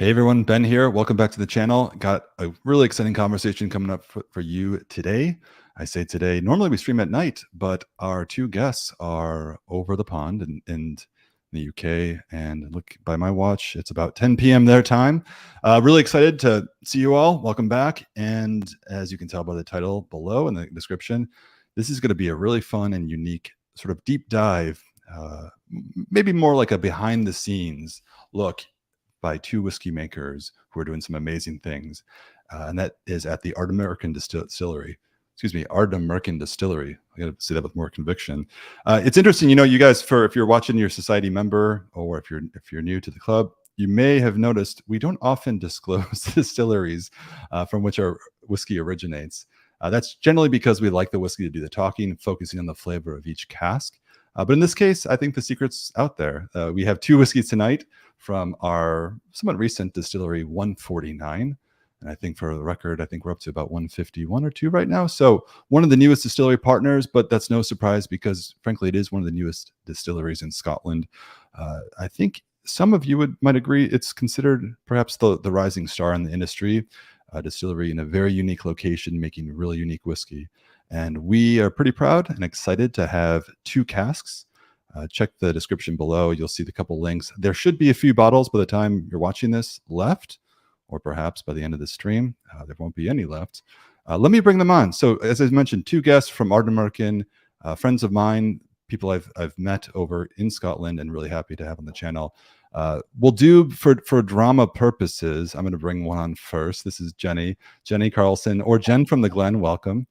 Hey everyone, Ben here. Welcome back to the channel. Got a really exciting conversation coming up for you today. I say today, normally we stream at night, but our two guests are over the pond in the UK. And look, by my watch, it's about 10 p.m. their time. Really excited to see you all. Welcome back. And as you can tell by the title below in the description, this is going to be a really fun and unique sort of deep dive, maybe more like a behind the scenes look by two whiskey makers who are doing some amazing things. And that is at the Ardnamurchan Distillery. Excuse me, Ardnamurchan Distillery. I got to say that with more conviction. It's interesting, you guys, if you're watching, your society member, or if you're new to the club, you may have noticed we don't often disclose distilleries from which our whiskey originates. That's generally because we like the whiskey to do the talking, focusing on the flavor of each cask. But in this case, I think the secret's out there. We have two whiskeys tonight from our somewhat recent distillery, 149. And I think for the record, I think we're up to about 151 or 2 right now. So one of the newest distillery partners, but that's no surprise because frankly, it is one of the newest distilleries in Scotland. I think some of you might agree it's considered perhaps the rising star in the industry, a distillery in a very unique location, making really unique whiskey. And we are pretty proud and excited to have two casks. Check the description below. You'll see the couple links. There should be a few bottles by the time you're watching this left, or perhaps by the end of the stream. There won't be any left. Let me bring them on. So as I mentioned, two guests from Ardnamurchan, friends of mine, people I've met over in Scotland and really happy to have on the channel. We'll do for drama purposes. I'm going to bring one on first. This is Jenny Karlsson, or Jen from the Glen. Welcome.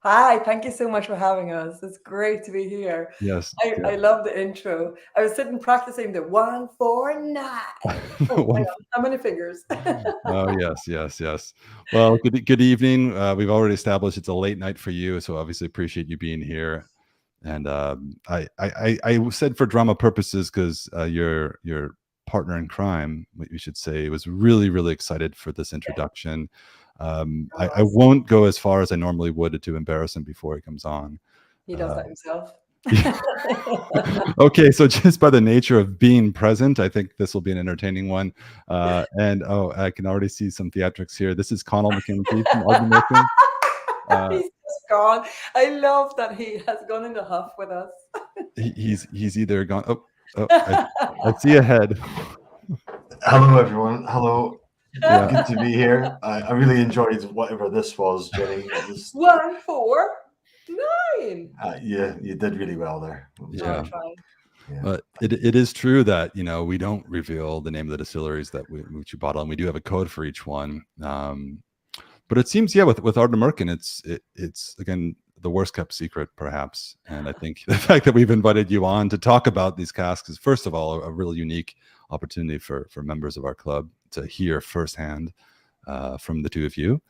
Hi, thank you so much for having us. It's great to be here. Yes. I love the intro. I was sitting practicing the 149. Oh, how many fingers? Oh, yes. Well, good evening. We've already established it's a late night for you, so obviously appreciate you being here. And I said for drama purposes because your partner in crime, we should say, was really excited for this introduction. I won't go as far as I normally would to embarrass him before he comes on. He does that himself. Okay, so just by the nature of being present, I think this will be an entertaining one. And I can already see some theatrics here. This is Connal Mackenzie from Ardnamurchan. He's just gone. I love that he has gone in the huff with us. He's either gone. I see a head. Hello, everyone. Hello. Yeah. Good to be here. I really enjoyed whatever this was, Jenny. 149. Yeah, you did really well there. Yeah. But it is true that we don't reveal the name of the distilleries that which you bottle, and we do have a code for each one. But it seems, with Ardnamurchan, it's again the worst kept secret, perhaps. And I think the fact that we've invited you on to talk about these casks is, first of all, a really unique opportunity for members of our club to hear firsthand from the two of you.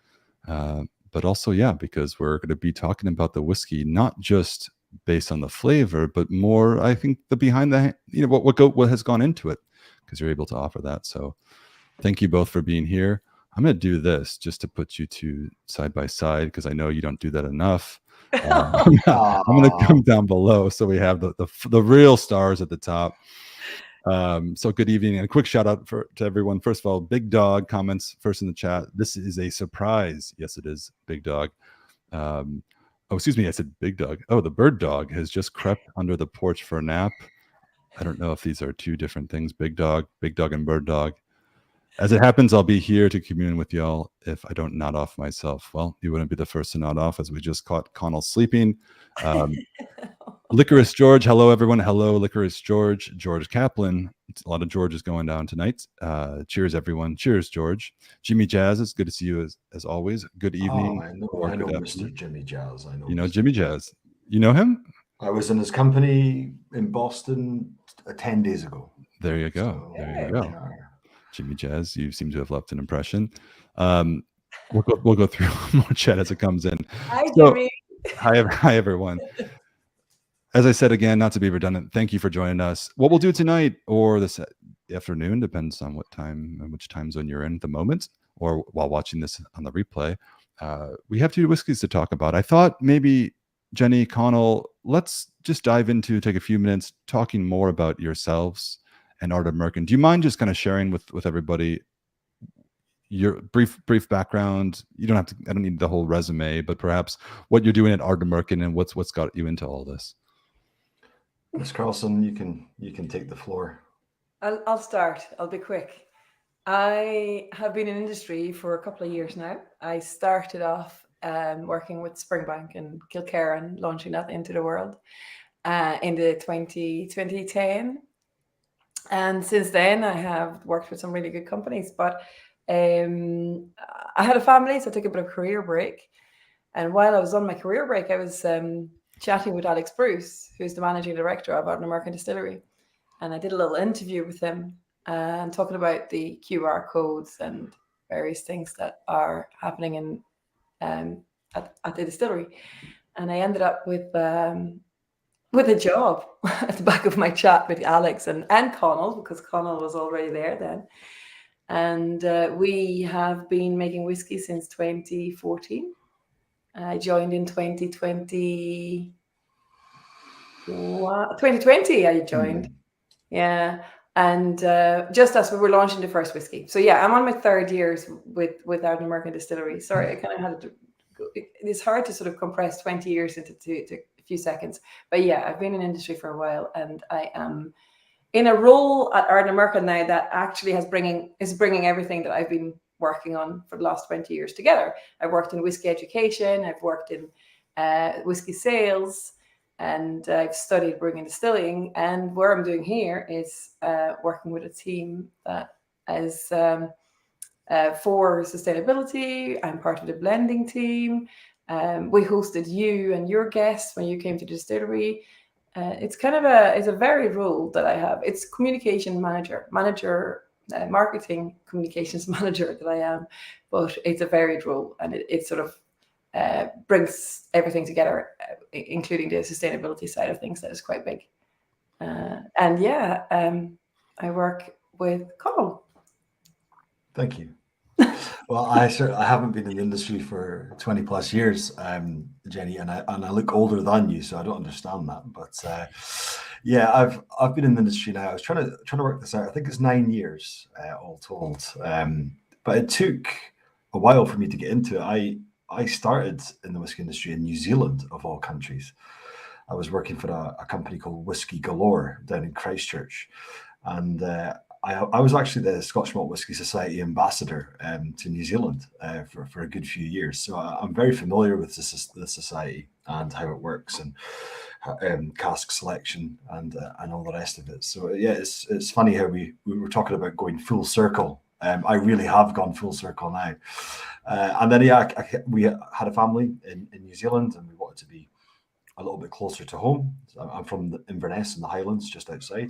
But also, because we're going to be talking about the whiskey, not just based on the flavor, but more, I think, the behind the, what has gone into it, because you're able to offer that. So thank you both for being here. I'm going to do this just to put you two side by side, because I know you don't do that enough. I'm going to come down below, so we have the real stars at the top. So good evening, and a quick shout out to everyone. First of all, Big Dog comments first in the chat. This is a surprise. Yes, it is, Big Dog. Oh, excuse me, I said Big Dog. Oh, the bird dog has just crept under the porch for a nap. I don't know if these are two different things, Big Dog and Bird Dog. As it happens, I'll be here to commune with y'all if I don't nod off myself. Well, you wouldn't be the first to nod off, as we just caught Connal sleeping. Licorice George, hello everyone. Hello, Licorice George. George Kaplan. A lot of Georges going down tonight. Cheers, everyone. Cheers, George. Jimmy Jazz, it's good to see you as always. Good evening. I know Mr. Jimmy Jazz. I know. You know Jimmy Jazz. You know him? I was in his company in Boston 10 days ago. There you go. So, there you go. Yeah. Jimmy Jazz, you seem to have left an impression. We'll go through more chat as it comes in. Hi, Jimmy. Hi, everyone. As I said again, not to be redundant, thank you for joining us. What we'll do tonight or this afternoon, depends on what time and which time zone you're in at the moment, or while watching this on the replay, we have two whiskeys to talk about. I thought maybe, Jenny, Connal, let's just dive into, take a few minutes talking more about yourselves and Ardnamurchan. Do you mind just kind of sharing with everybody your brief background? You don't have to, I don't need the whole resume, but perhaps what you're doing at Ardnamurchan and what's got you into all this. Miss Karlsson, you can take the floor. I'll start. I'll be quick. I have been in industry for a couple of years now. I started off working with Springbank and Kilcare and launching that into the world in the 2010. And since then, I have worked with some really good companies. But I had a family, so I took a bit of a career break. And while I was on my career break, I was chatting with Alex Bruce, who's the managing director of Ardnamurchan Distillery. And I did a little interview with him and talking about the QR codes and various things that are happening in at the distillery. And I ended up with a job at the back of my chat with Alex and Connal, because Connal was already there then. And we have been making whiskey since 2014. I joined in 2020. 2020 I joined. Yeah. And just as we were launching the first whiskey. So yeah, I'm on my third years with Ardnamurchan Distillery. Sorry, I kind of had to go. It's hard to sort of compress 20 years into a few seconds. But yeah, I've been in industry for a while, and I am in a role at Ardnamurchan now that actually is bringing everything that I've been working on for the last 20 years together. I've worked in whiskey education, I've worked in whiskey sales, and I've studied brewing and distilling. And what I'm doing here is working with a team that is for sustainability. I'm part of the blending team. We hosted you and your guests when you came to the distillery. It's kind of it's a varied role that I have. It's communication manager, marketing communications manager that I am, but it's a varied role, and it sort of brings everything together, including the sustainability side of things that is quite big. And yeah, I work with Connal. Thank you. Well, I haven't been in the industry for 20 plus years, Jenny, and I look older than you, so I don't understand that. But yeah, I've been in the industry now. I was trying to work this out. I think it's 9 years all told. But it took a while for me to get into it. I started in the whiskey industry in New Zealand, of all countries. I was working for a company called Whisky Galore down in Christchurch, and I was actually the Scotch Malt Whisky Society ambassador to New Zealand for a good few years. So I'm very familiar with the society and how it works, and cask selection and all the rest of it. So yeah, it's funny how we were talking about going full circle. I really have gone full circle now. And then yeah, we had a family in New Zealand, and we wanted to be a little bit closer to home. I'm from Inverness in the Highlands, just outside.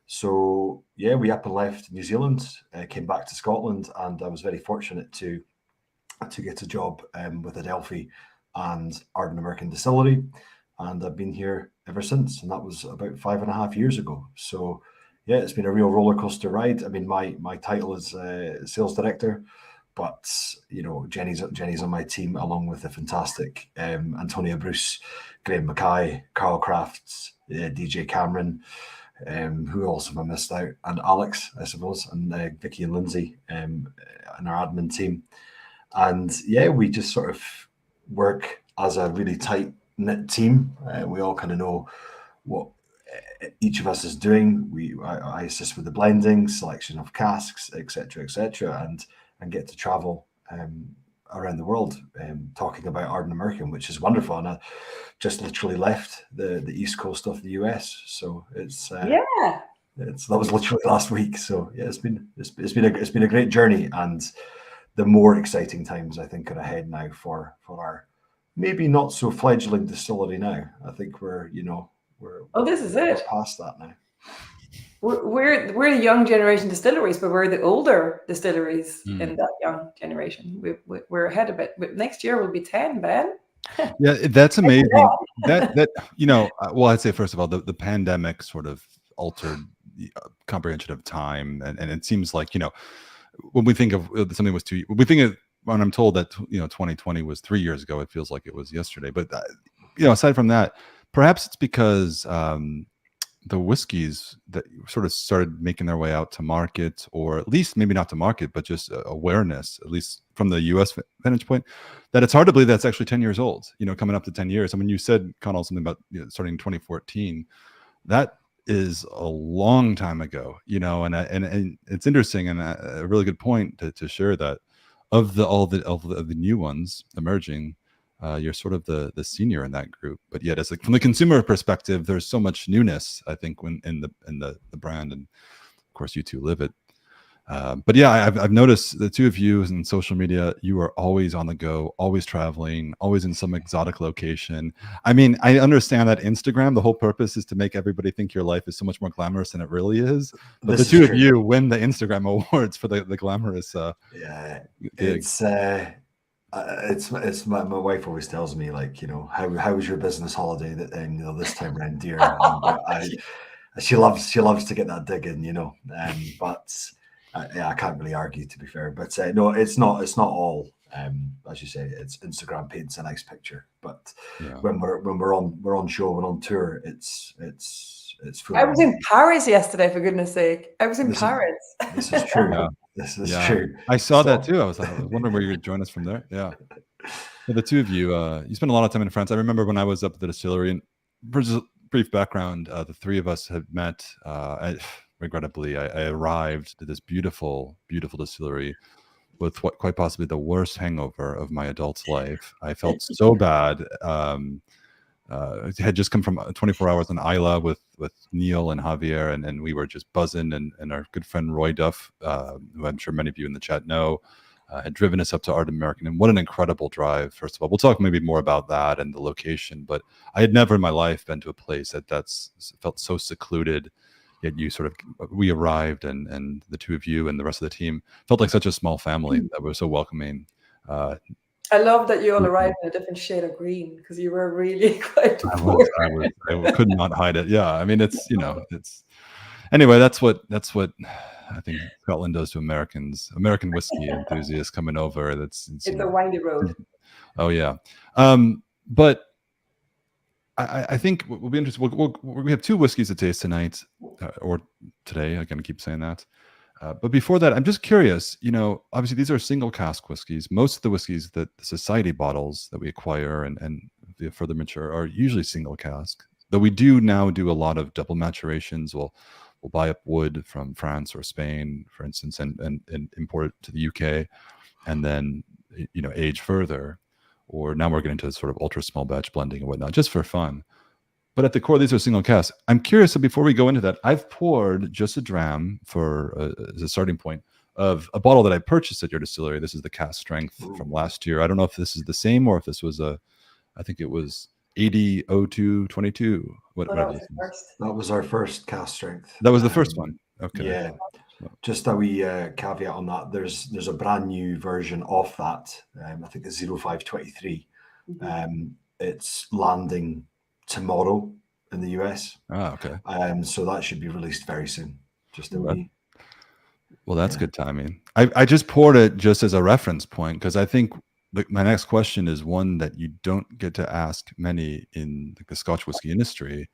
So yeah, we up and left New Zealand, came back to Scotland, and I was very fortunate to get a job with Adelphi and Ardnamurchan Distillery, and I've been here ever since, and that was about 5.5 years ago. So yeah, it's been a real roller coaster ride. I mean, my title is sales director, but you know, Jenny's on my team, along with the fantastic Antonia Bruce, Graham Mackay, Carl Crafts, DJ Cameron. Who else have I missed out? And Alex, I suppose, and Vicky and Lindsay, and our admin team. And yeah, we just sort of work as a really tight knit team. We all kind of know what each of us is doing. I assist with the blending, selection of casks, etc., and get to travel around the world talking about Ardnamurchan, which is wonderful. And I just literally left the east coast of the US, so it's that was literally last week. So yeah, it's been a great journey, and the more exciting times I think are ahead now for our maybe not so fledgling distillery now. I think we're this is it. Past that now. We're the young generation distilleries, but we're the older distilleries in that young generation. We're ahead of it. But next year will be 10, Ben. Yeah, that's amazing. that well, I'd say first of all, the pandemic sort of altered the comprehension of time, and it seems like when we think of something was when I'm told that 2020 was 3 years ago, it feels like it was yesterday. But aside from that, perhaps it's because the whiskeys that sort of started making their way out to market, or at least maybe not to market, but just awareness, at least from the US vantage point, that it's hard to believe that's actually 10 years old, coming up to 10 years. I mean, you said, Connal, something about starting in 2014. That is a long time ago, and it's interesting, and a really good point to share that of all the new ones emerging, you're sort of the senior in that group. But yet, as from the consumer perspective, there's so much newness, I think, when in the brand, and of course you two live it. But yeah, I've noticed the two of you in social media, you are always on the go, always traveling, always in some exotic location. I mean, I understand that Instagram, the whole purpose is to make everybody think your life is so much more glamorous than it really is. But the two of you win the Instagram awards for the glamorous. Yeah, gig. It's my wife always tells me, like, how was your business holiday this time around, dear? She loves to get that dig in, but. I can't really argue, to be fair, but no, it's not all. As you say, it's Instagram paints a nice picture, but when we're on show, we're on tour, it's full. I was in Paris yesterday, for goodness sake. I was in Paris. This is true. Yeah. This is true. I saw that too. I was wondering where you would join us from there. Yeah. So the two of you, you spent a lot of time in France. I remember when I was up at the distillery, and for just a brief background, the three of us had met. Regrettably, I arrived to this beautiful, beautiful distillery with what quite possibly the worst hangover of my adult life. I felt so bad. I had just come from 24 hours in Isla with Neil and Javier, and we were just buzzing. And our good friend Roy Duff, who I'm sure many of you in the chat know, had driven us up to Ardnamurchan. And what an incredible drive, first of all. We'll talk maybe more about that and the location, but I had never in my life been to a place that's felt so secluded. Yet we arrived, and the two of you and the rest of the team felt like such a small family that was so welcoming. I love that you all arrived in a different shade of green, because you were really quite poor. I could not hide it. Yeah, I mean, it's anyway. That's what I think Scotland does to American whiskey enthusiasts coming over. It's a windy road. Oh yeah, but. I think we'll be interested. We have two whiskeys to taste tonight, or today. I'm going to keep saying that. But before that, I'm just curious. Obviously these are single cask whiskeys. Most of the whiskeys that the society bottles that we acquire and further mature are usually single cask. Though we do now do a lot of double maturations. We'll buy up wood from France or Spain, for instance, and import it to the UK, and then age further. Or now we're getting into sort of ultra small batch blending and whatnot, just for fun. But at the core, these are single casks. I'm curious, so before we go into that, I've poured just a dram as a starting point of a bottle that I purchased at your distillery. This is the cask strength from last year. I don't know if this is the same or if this was I think it was 80-02-22. That was our first cask strength. That was the first one. Okay. Yeah. Just that we caveat on that, there's a brand new version of that. I think it's 0523. It's landing tomorrow in the US. Okay. So that should be released very soon. Well, that's good timing. I just poured it just as a reference point, because I think my next question is one that you don't get to ask many in the Scotch whiskey industry,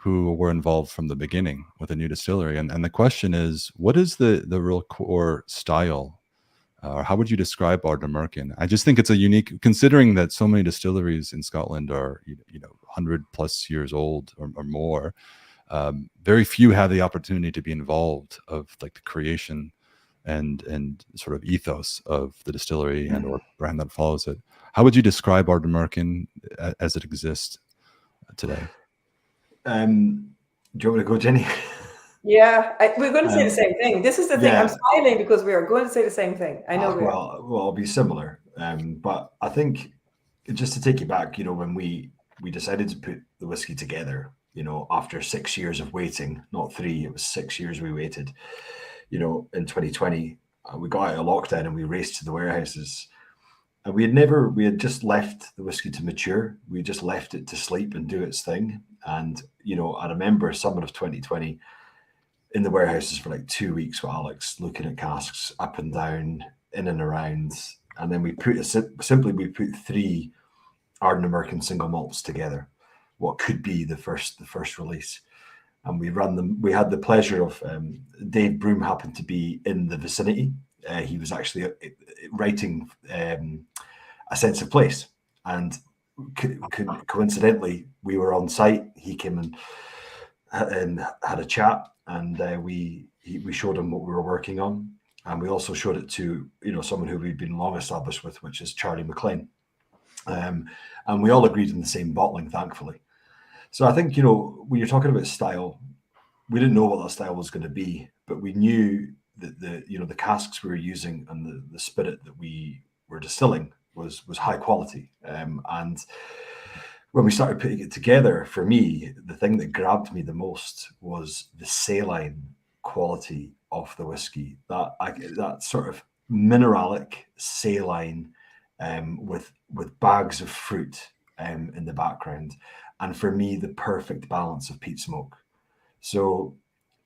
who were involved from the beginning with a new distillery. And the question is, what is the real core style? Or how would you describe Ardnamurchan? I just think it's a unique, considering that so many distilleries in Scotland are 100 plus years old or more. Very few have the opportunity to be involved of like the creation and sort of ethos of the distillery and or brand that follows it. How would you describe Ardnamurchan as it exists today? Do you want me to go, Jenny? Yeah, we're going to say the same thing. This is the thing. I'm smiling because we are going to say the same thing. I know. Well, it'll be similar. But I think, just to take you back, when we decided to put the whiskey together, after 6 years of waiting, not 3, it was 6 years we waited, in 2020, we got out of lockdown and we raced to the warehouses. And we had just left the whiskey to mature. We just left it to sleep and do its thing. And, I remember summer of 2020 in the warehouses for like 2 weeks with Alex, looking at casks up and down, in and around. And then we put 3 Ardnamurchan single malts together, what could be the first release. and we run them. We had the pleasure of Dave Broom happened to be in the vicinity. He was actually writing A Sense of Place, and coincidentally, we were on site. He came and had a chat, and we showed him what we were working on, and we also showed it to someone who we've been long established with, which is Charlie McLean, and we all agreed in the same bottling, thankfully. So I think when you're talking about style, we didn't know what that style was going to be, but we knew that the casks we were using and the spirit that we were distilling was high quality, and when we started putting it together, for me, the thing that grabbed me the most was the saline quality of the whiskey. That sort of mineralic saline, with bags of fruit in the background, and for me, the perfect balance of peat smoke. So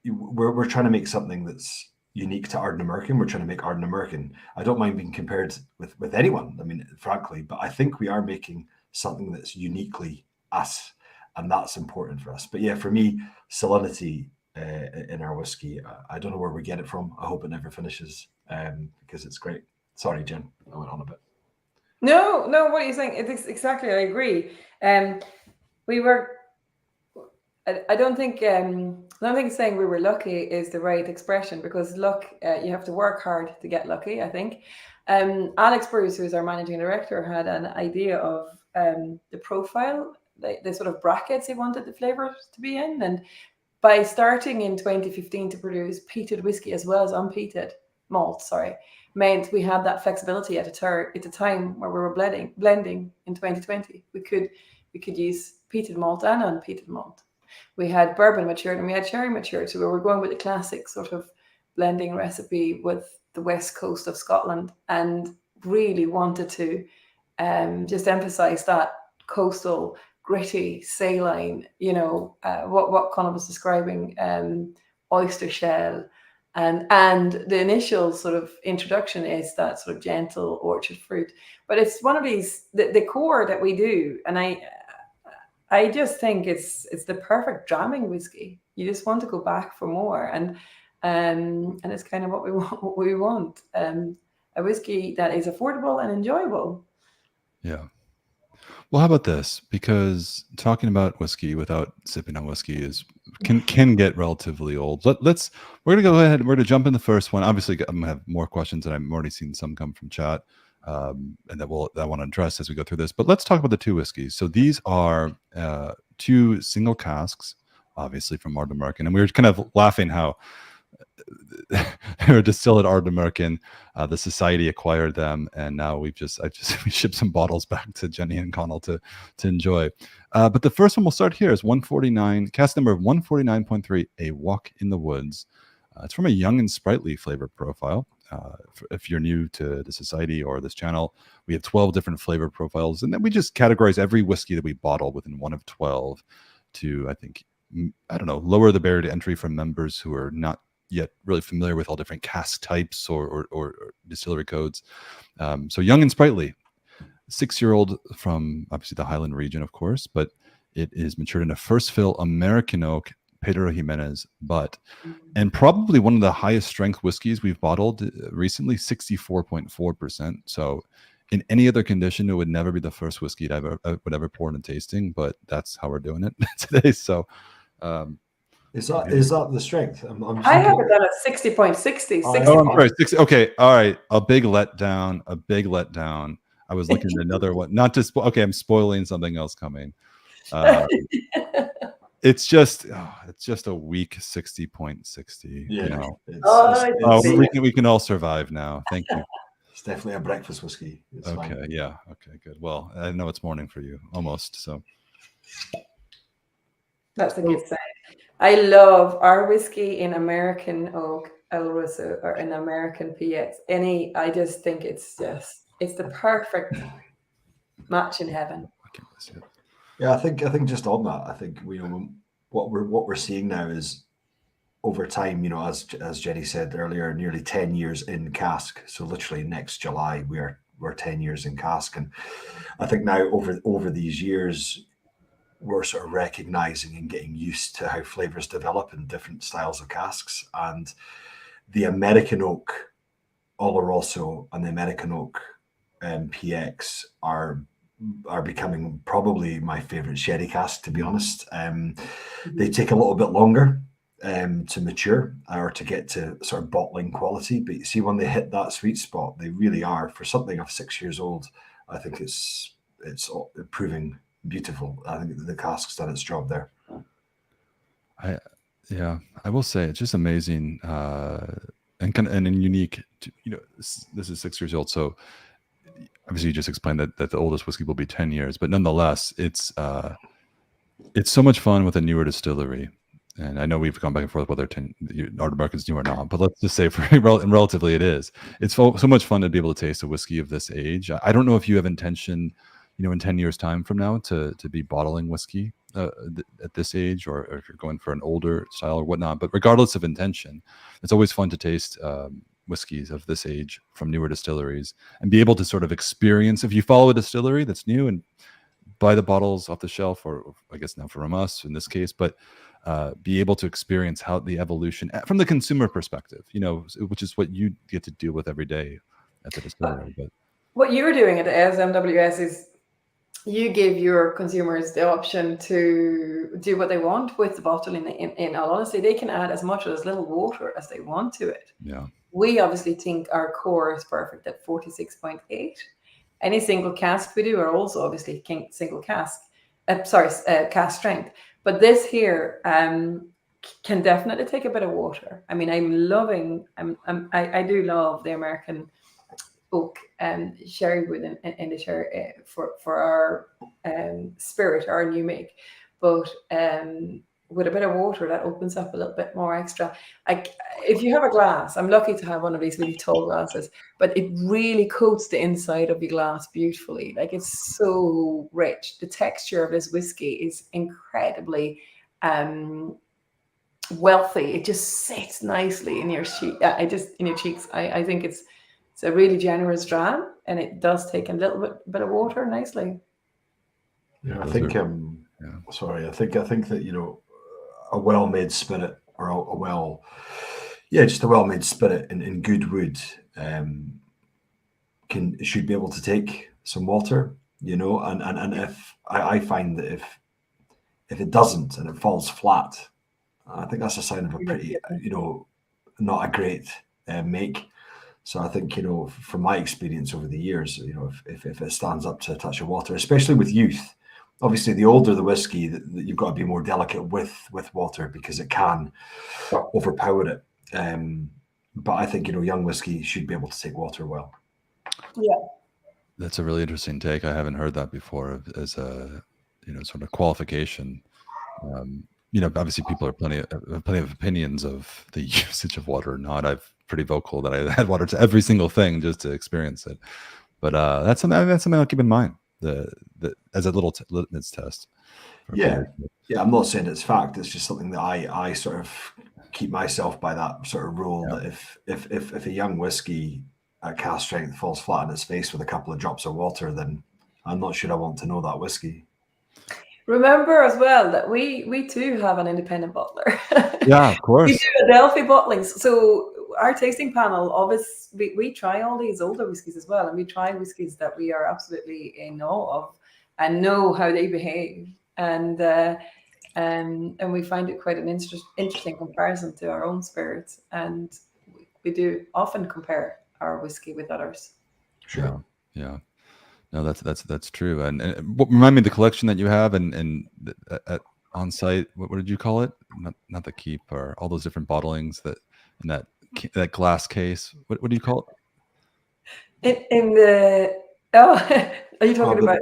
we're trying to make something that's unique to Ardnamurchan. We're trying to make Ardnamurchan. I don't mind being compared with anyone, I mean, frankly, but I think we are making something that's uniquely us, and that's important for us. But yeah, for me, salinity in our whiskey, I don't know where we get it from. I hope it never finishes, because it's great. Sorry, Jen, I went on a bit. No, what are you saying? It's exactly, I agree. I don't think saying we were lucky is the right expression, because luck, you have to work hard to get lucky, I think. Alex Bruce, who's our managing director, had an idea of the profile, the sort of brackets he wanted the flavors to be in. And by starting in 2015 to produce peated whiskey as well as unpeated malt, meant we had that flexibility at a time where we were blending in 2020. We could use peated malt and unpeated malt. We had bourbon matured and we had sherry matured. So we were going with the classic sort of blending recipe with the west coast of Scotland, and really wanted to just emphasize that coastal, gritty, saline, what Connal was describing, oyster shell. And the initial sort of introduction is that sort of gentle orchard fruit. But it's one of these, the core that we do. And I just think it's the perfect dramming whiskey. You just want to go back for more, and it's kind of what we want. A whiskey that is affordable and enjoyable. Yeah. Well, how about this? Because talking about whiskey without sipping on whiskey can get relatively old. We're gonna go ahead. We're gonna jump in the first one. Obviously, I'm gonna have more questions, and I've already seen some come from chat, and that I want to address as we go through this. But let's talk about the two whiskeys. So these are two single casks, obviously from Ardnamurchan, and we were kind of laughing how they were distilled at Ardnamurchan. The society acquired them, and now we shipped some bottles back to Jenny and Connal to enjoy. But the first one we'll start here is 149, cask number 149.3, A Walk in the Woods. It's from a young and sprightly flavor profile. If you're new to the society or this channel, we have 12 different flavor profiles, and then we just categorize every whiskey that we bottle within one of 12 to, I think, lower the barrier to entry for members who are not yet really familiar with all different cask types or distillery codes. So young and sprightly, 6-year-old from obviously the Highland region, of course, but it is matured in a first fill American oak Pedro Jimenez butt, and probably one of the highest strength whiskeys we've bottled recently, 64.4%. So in any other condition, it would never be the first whiskey I would ever pour in a tasting, but that's how we're doing it today. So is that the strength? I have it done at 60.60. Oh, I'm sorry. 60. Okay. All right. A big letdown. I was looking at another one. Not just okay. I'm spoiling something else coming. It's just a weak 60.60. Yeah, we can all survive now. Thank you. It's definitely a breakfast whiskey. It's okay. fine. Yeah. Okay. Good. Well, I know it's morning for you, almost. So that's a good sign. I love our whiskey in American oak, El Russo, or in American PX. I just think it's the perfect match in heaven. Yeah, I think just on that, I think what we're seeing now is over time, as Jenny said earlier, nearly 10 years in cask. So literally next July we're 10 years in cask, and I think now over these years, we're sort of recognizing and getting used to how flavors develop in different styles of casks. And the American oak Oloroso and the American oak PX are becoming probably my favorite sherry cask, to be honest. They take a little bit longer to mature or to get to sort of bottling quality, but you see, when they hit that sweet spot, they really are. For something of 6 years old, I think it's proving beautiful. I think the cask's done its job there. I will say it's just amazing and unique. This is 6 years old, so obviously you just explained that the oldest whiskey will be 10 years, but nonetheless, it's so much fun with a newer distillery. And I know we've gone back and forth whether Ardnamurchan's new or not, but let's just say relatively it is. It's so much fun to be able to taste a whiskey of this age. I don't know if you have intention, in 10 years time from now to be bottling whiskey at this age, or if you're going for an older style or whatnot, but regardless of intention, it's always fun to taste whiskeys of this age from newer distilleries and be able to sort of experience, if you follow a distillery that's new and buy the bottles off the shelf, or I guess now from us in this case, but be able to experience how the evolution from the consumer perspective, which is what you get to deal with every day at the distillery. But what you're doing at the SMWS is you give your consumers the option to do what they want with the bottle. In all honesty, they can add as much or as little water as they want to it. Yeah. We obviously think our core is perfect at 46.8. Any single cask we do are also obviously single cask. Cask strength. But this here can definitely take a bit of water. I mean, I do love the American oak sherry wood in the sherry for our spirit, our new make. But with a bit of water, that opens up a little bit more extra. If you have a glass, I'm lucky to have one of these really tall glasses, but it really coats the inside of your glass beautifully. Like, it's so rich. The texture of this whiskey is incredibly wealthy. It just sits nicely in your cheek. In your cheeks. I think it's a really generous dram, and it does take a little bit of water nicely. Yeah, I think. Sorry, I think that a well-made spirit, or just a well-made spirit in good wood should be able to take some water, and if I find that if it doesn't and it falls flat, I think that's a sign of a pretty not a great make. So I think from my experience over the years, if it stands up to a touch of water, especially with youth. Obviously, the older the whiskey, that you've got to be more delicate with water, because it can overpower it. But I think young whiskey should be able to take water well. Yeah, that's a really interesting take. I haven't heard that before as a sort of qualification. Obviously, people are plenty of opinions of the usage of water or not. I'm pretty vocal that I add water to every single thing just to experience it. But that's something I'll keep in mind. As a little litmus test. Yeah, I'm not saying it's fact. It's just something that I sort of keep myself by, that sort of rule, that if a young whiskey at cask strength falls flat on its face with a couple of drops of water, then I'm not sure I want to know that whiskey. Remember as well that we too have an independent bottler. Yeah, of course. We do Adelphi bottlings. So our tasting panel, obviously, we try all these older whiskies as well, and we try whiskies that we are absolutely in awe of and know how they behave, and we find it quite an interesting comparison to our own spirits, and we do often compare our whiskey with others. Sure. Yeah. No, that's true. And remind me the collection that you have and at on site. What did you call it? Not the keep, or all those different bottlings that in that glass case. What do you call it? Are you talking about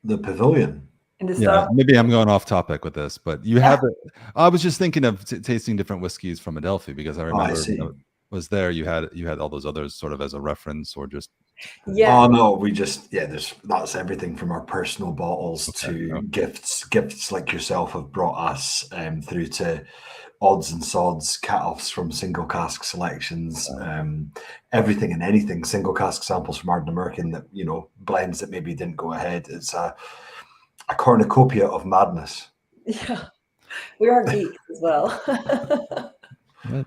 the pavilion? In the stuff? Maybe I'm going off topic with this, but you have it. I was just thinking of tasting different whiskeys from Adelphi, because I remember was there. You had all those others sort of as a reference, or just. Yeah. Oh no, we just that's everything from our personal bottles to gifts like yourself have brought us through to odds and sods, cut-offs from single cask selections, everything and anything, single cask samples from Ardnamurchan that blends that maybe didn't go ahead. It's a cornucopia of madness. Yeah, we are geeks as well.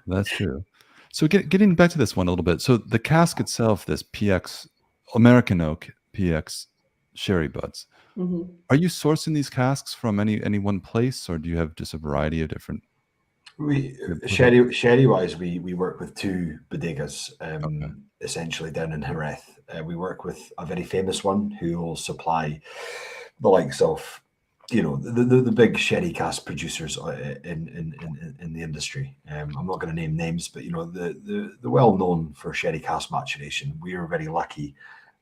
That's true. So getting back to this one a little bit. So the cask itself, this PX American oak PX sherry butts. Mm-hmm. Are you sourcing these casks from any one place, or do you have just a variety of different? Sherry wise, we work with two bodegas, Okay. essentially down in Jerez. We work with a very famous one who will supply the likes of, the big sherry cask producers in the industry. I'm not going to name names, but the well known for sherry cask maturation. We are very lucky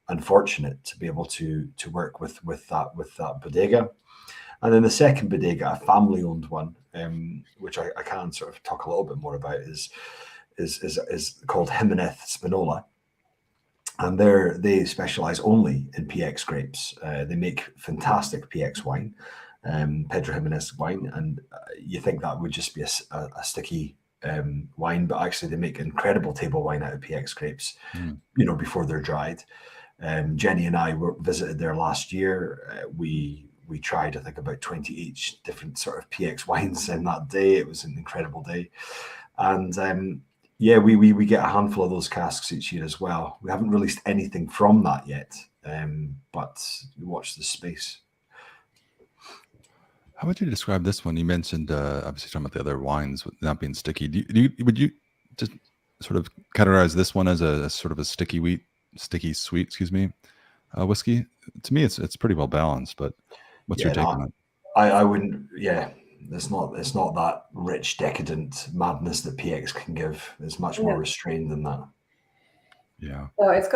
and fortunate to be able to work with that bodega. And then the second bodega, a family-owned one, which I can sort of talk a little bit more about, is called Jimenez Spinola, and they specialize only in PX grapes. They make fantastic PX wine, Pedro Jimenez wine, and you think that would just be a sticky wine, but actually they make incredible table wine out of PX grapes, before they're dried. Jenny and I visited there last year. We tried, I think, about 20 each different sort of PX wines in that day. It was an incredible day. And we get a handful of those casks each year as well. We haven't released anything from that yet, but we watch the space. How would you describe this one? You mentioned, obviously, talking about the other wines not being sticky. Would you just sort of categorize this one as a sort of a sticky sweet, whiskey? To me, it's pretty well balanced, but what's your take on it? I wouldn't. Yeah, it's not that rich, decadent madness that PX can give. It's much more restrained than that. Yeah. So it's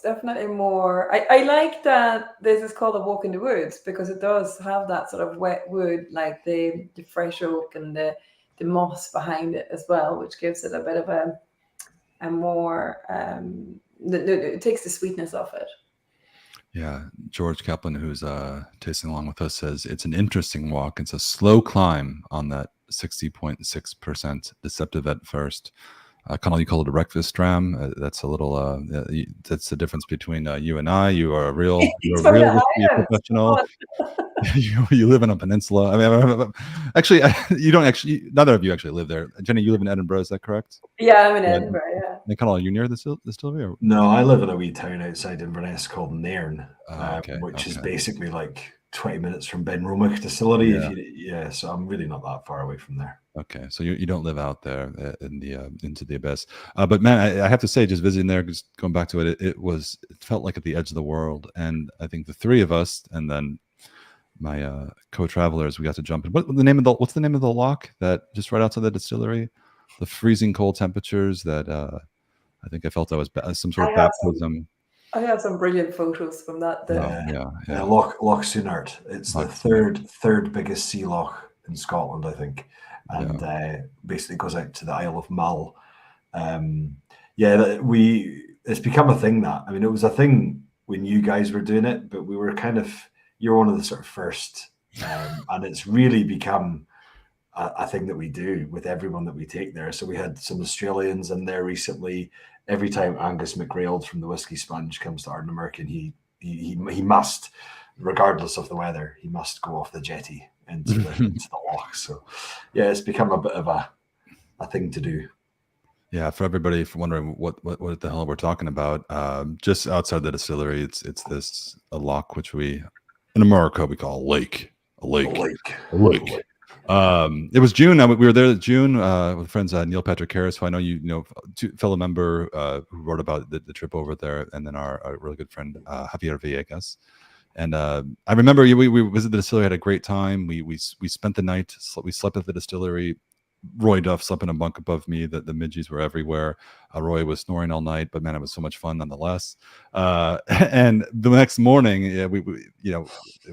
definitely more. I like that this is called a walk in the woods, because it does have that sort of wet wood, like the fresh oak and the moss behind it as well, which gives it a bit of a more. It takes the sweetness off it. Yeah, George Kaplan, who's tasting along with us, says it's an interesting walk. It's a slow climb on that 60.6% deceptive at first. Connal, you call it a breakfast dram. That's a little. That's the difference between you and I. You are a real whiskey professional. You live in a peninsula. I mean, actually, you don't actually. Neither of you actually live there. Jenny, you live in Edinburgh. Is that correct? Yeah, I'm in Edinburgh. Yeah. And Connal, are you near the distillery? Or? No, I live in a wee town outside Inverness called Nairn, which is basically like 20 minutes from Ben Romick Distillery. Yeah. So I'm really not that far away from there. Okay, so you don't live out there in the into the abyss, but man, I have to say, just visiting there, just going back to it, it felt like at the edge of the world, and I think the three of us, and then my co-travelers, we got to jump in. What's the name of the lock that just right outside the distillery? The freezing cold temperatures that I think I felt I was some sort of baptism. I have some brilliant photos from that day. Yeah. Loch Sunart. It's the third biggest sea loch in Scotland, I think, and basically goes out to the Isle of Mull. It's become a thing that, I mean, it was a thing when you guys were doing it, but we were you're one of the sort of first, and it's really become a thing that we do with everyone that we take there. So we had some Australians in there recently. Every time Angus McRailed from the Whiskey Sponge comes to Ardnamurchan, he must, regardless of the weather, he must go off the jetty into the loch. So yeah, it's become a bit of a thing to do. Yeah, for everybody wondering what the hell we're talking about, just outside the distillery, it's a loch which we in America we call a lake. It was June. We were there in June with friends Neil Patrick Harris, who I know fellow member who wrote about the trip over there, and then our really good friend Javier Villegas. And I remember we visited the distillery, had a great time. We spent the night. We slept at the distillery. Roy Duff slept in a bunk above me. The midgies were everywhere. Roy was snoring all night, but man, it was so much fun nonetheless. And the next morning, it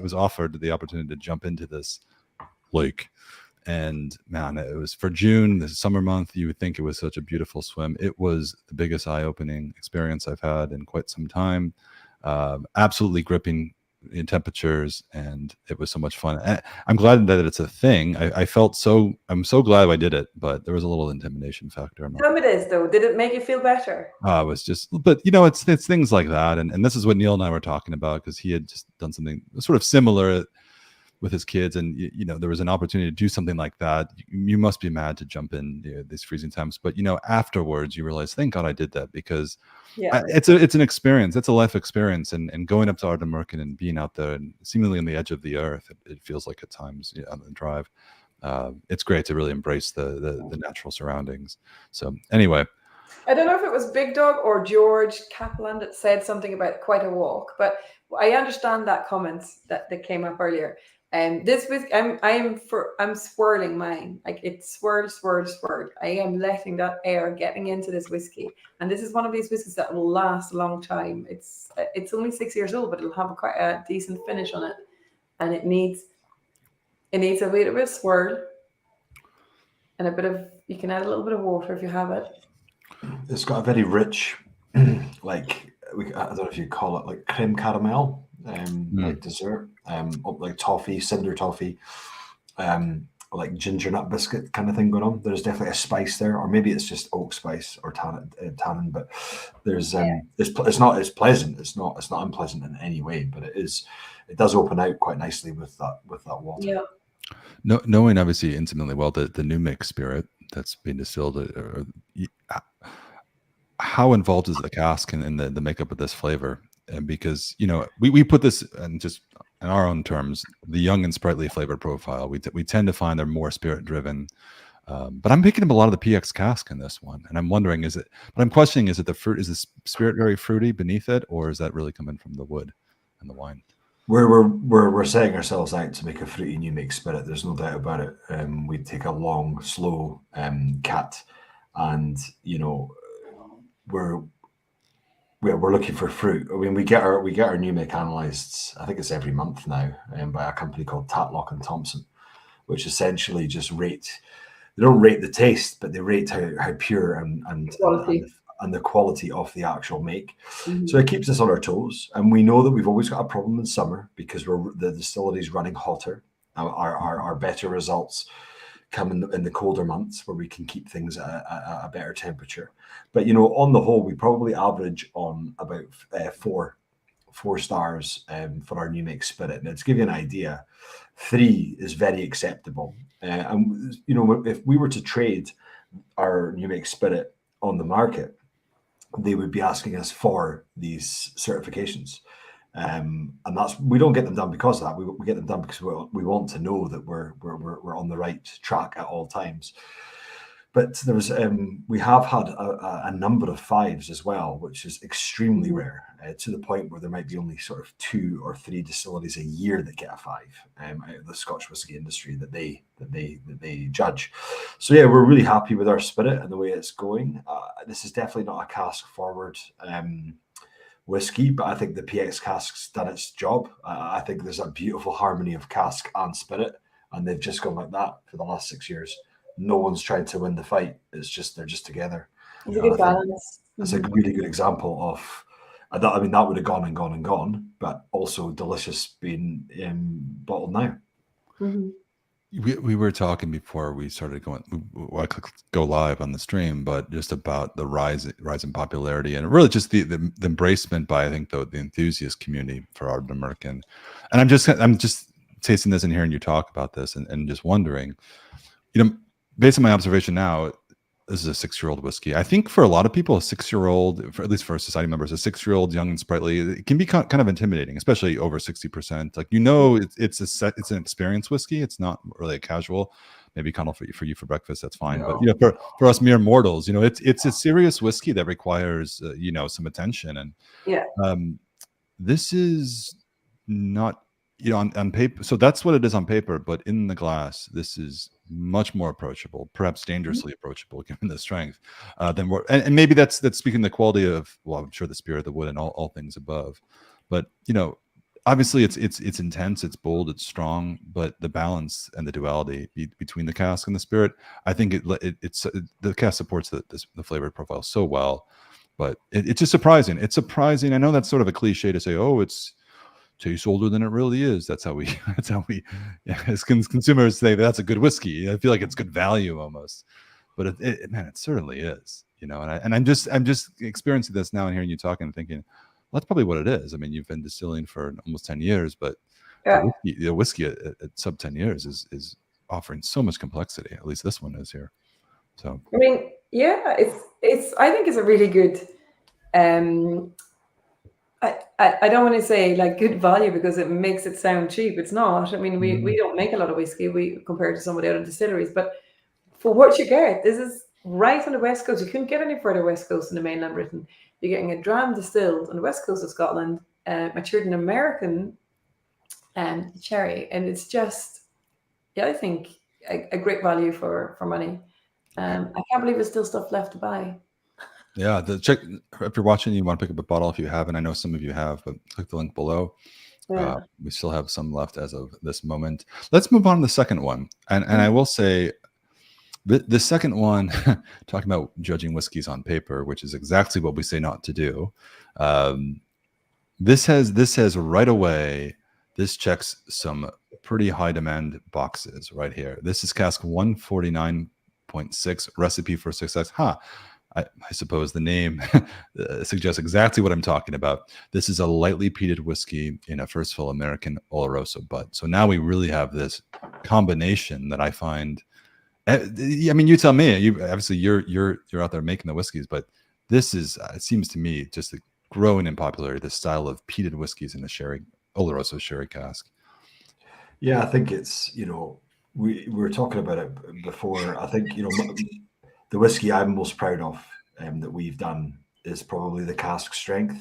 was offered the opportunity to jump into this lake. And man, it was for June, the summer month. You would think it was such a beautiful swim. It was the biggest eye-opening experience I've had in quite some time. Absolutely gripping in temperatures, and it was so much fun. I'm glad that it's a thing. I'm so glad I did it, but there was a little intimidation factor. Tell me this though, did it make you feel better? It was just, but it's things like that, and this is what Neil and I were talking about, because he had just done something sort of similar with his kids, and you know, there was an opportunity to do something like that, you must be mad to jump in, you know, these freezing temps. But you know, afterwards you realize, thank God I did that, because it's an experience. It's a life experience, and going up to Ardnamurchan and being out there and seemingly on the edge of the earth, it feels like at times, you know, on the drive. It's great to really embrace the natural surroundings. So anyway, I don't know if it was Big Dog or George Kaplan that said something about quite a walk, but I understand that comments that came up earlier. And this was I'm swirling mine, like it's swirl. I am letting that air getting into this whiskey, and this is one of these whiskeys that will last a long time. It's only 6 years old, but it'll have quite a decent finish on it, and it needs a bit of a swirl and a bit of, you can add a little bit of water if you have it. It's got a very rich, like, I don't know if you call it like creme caramel, like dessert, like toffee, cinder toffee, like ginger nut biscuit kind of thing going on. There's definitely a spice there, or maybe it's just oak spice or tannin, but there's it's not, it's pleasant. It's not unpleasant in any way, but it does open out quite nicely with that water. Yeah. No, knowing obviously intimately well the new mix spirit that's being distilled, how involved is the cask in the makeup of this flavor? And because, you know, we put this, and just in our own terms, the young and sprightly flavor profile, we tend to find they're more spirit driven, but I'm picking up a lot of the PX cask in this one, and I'm wondering, but I'm questioning, is it the fruit, is the spirit very fruity beneath it, or is that really coming from the wood and the wine? We're setting ourselves out to make a fruity new make spirit. There's no doubt about it. We take a long, slow cat, and you know, we're looking for fruit. I mean, we get our new make analyzed, I think it's every month now, by a company called Tatlock and Thompson, which essentially just they don't rate the taste, but they rate how pure and the quality of the actual make. Mm-hmm. So it keeps us on our toes, and we know that we've always got a problem in summer because the distillery is running hotter. Our better results come in the colder months, where we can keep things at a better temperature. But you know, on the whole, we probably average on about four stars for our new make spirit. And to give you an idea, 3 is very acceptable. And you know, if we were to trade our new make spirit on the market, they would be asking us for these certifications. And we don't get them done because of that. We get them done because we want to know that we're on the right track at all times. But we have had a number of 5s as well, which is extremely rare, to the point where there might be only sort of 2 or 3 distilleries a year that get a 5 out of the Scotch whisky industry that they judge. So yeah, we're really happy with our spirit and the way it's going. This is definitely not a cask forward whiskey, but I think the PX cask's done its job. I think there's a beautiful harmony of cask and spirit, and they've just gone like that for the last 6 years. No one's trying to win the fight. It's just, they're just together. It's a good balance. It's a really good example of that. I mean, that would have gone and gone and gone, but also delicious being bottled now. Mm-hmm. We were talking before we started going. I clicked go live on the stream, but just about the rise in popularity, and really just the embracement by, I think, the enthusiast community for Ardnamurchan. And I'm just tasting this and hearing you talk about this, and just wondering, you know, based on my observation now, this is a 6-year-old whiskey. I think for a lot of people, a 6-year-old, at least for society members, a 6-year-old, young and sprightly, it can be kind of intimidating, especially over 60%. Like, you know, it's an experienced whiskey. It's not really a casual. Maybe Connal for you for breakfast, that's fine. No. But you know, for us mere mortals, you know, it's a serious whiskey that requires you know, some attention. And yeah, this is not, you know, on paper. So that's what it is on paper, but in the glass, this is much more approachable, perhaps dangerously approachable, given the strength. Than and maybe that's speaking the quality of, well, I'm sure the spirit, the wood, and all things above. But you know, obviously it's intense, it's bold, it's strong, but the balance and the duality between the cask and the spirit, I think it's the cask supports the flavor profile so well. But it's just surprising. It's surprising. I know that's sort of a cliche to say, oh, it's tastes older than it really is. That's how we yeah, as consumers say that's a good whiskey. I feel like it's good value almost, but man, it certainly is, you know. And I'm just experiencing this now and hearing you talking and thinking, well, that's probably what it is. I mean, you've been distilling for almost 10 years, but Yeah. the whiskey at sub 10 years is offering so much complexity. At least this one is here. So I mean, yeah, it's I think it's a really good I don't want to say like good value because it makes it sound cheap. It's not. I mean, we don't make a lot of whiskey compared to some of the other distilleries, but for what you get, this is right on the west coast. You couldn't get any further west coast in the mainland Britain. You're getting a dram distilled on the west coast of Scotland, matured in American cherry, and it's just, yeah, I think a great value for money. I can't believe there's still stuff left to buy. yeah, check if you're watching, you want to pick up a bottle if you haven't. I know some of you have, but click the link below. Yeah. We still have some left as of this moment. Let's move on to the second one, and I will say the second one, talking about judging whiskeys on paper, which is exactly what we say not to do. This has right away. This checks some pretty high demand boxes right here. This is cask 149.6, recipe for success. I suppose the name suggests exactly what I'm talking about. This is a lightly peated whiskey in a first fill American Oloroso bud. So now we really have this combination that I find. I mean, you tell me. Obviously you're out there making the whiskeys, but this is it seems to me just growing in popularity. This style of peated whiskeys in a sherry Oloroso sherry cask. Yeah, I think it's we were talking about it before. I think the whiskey I'm most proud of that we've done is probably the cask strength.